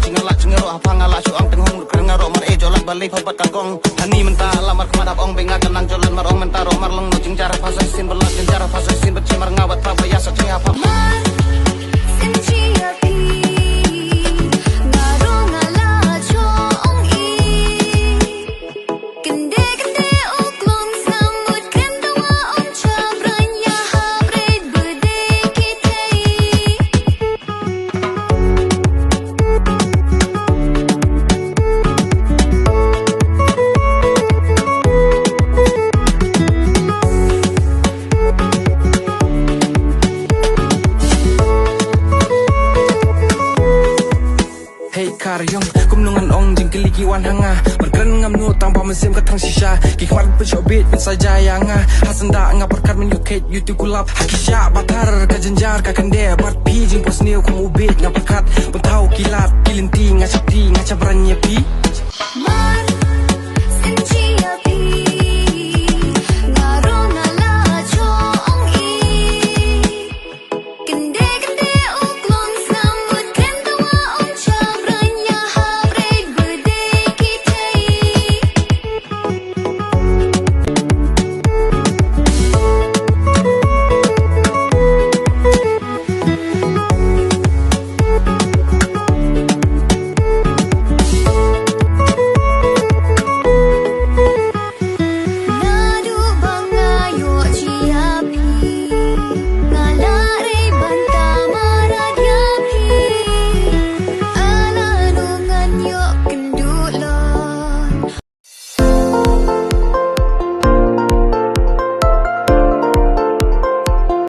cingala cingero apangala syuang tenghong kerengaro mar ejo lang balik hobat kagong hani menta lamar kemadap ong benga kenang jolan mar ong mentaro mar long no cingcara fasasin belas cingcara fasasin bercimar ngawat prabaya saci apa Karyong kumnungan ong jing kelikiwan hanga berkeren ngam nu tanpa mesim ke tang shisha kikmar penshobit bin saja nga hasanda nga perkat men yuket yutu kulap hakisha batar ka jenjar ka kande bat pi jing pos niu kum ubit nga perkat pentau kilat kilinti nga chapti nga cabran nyepi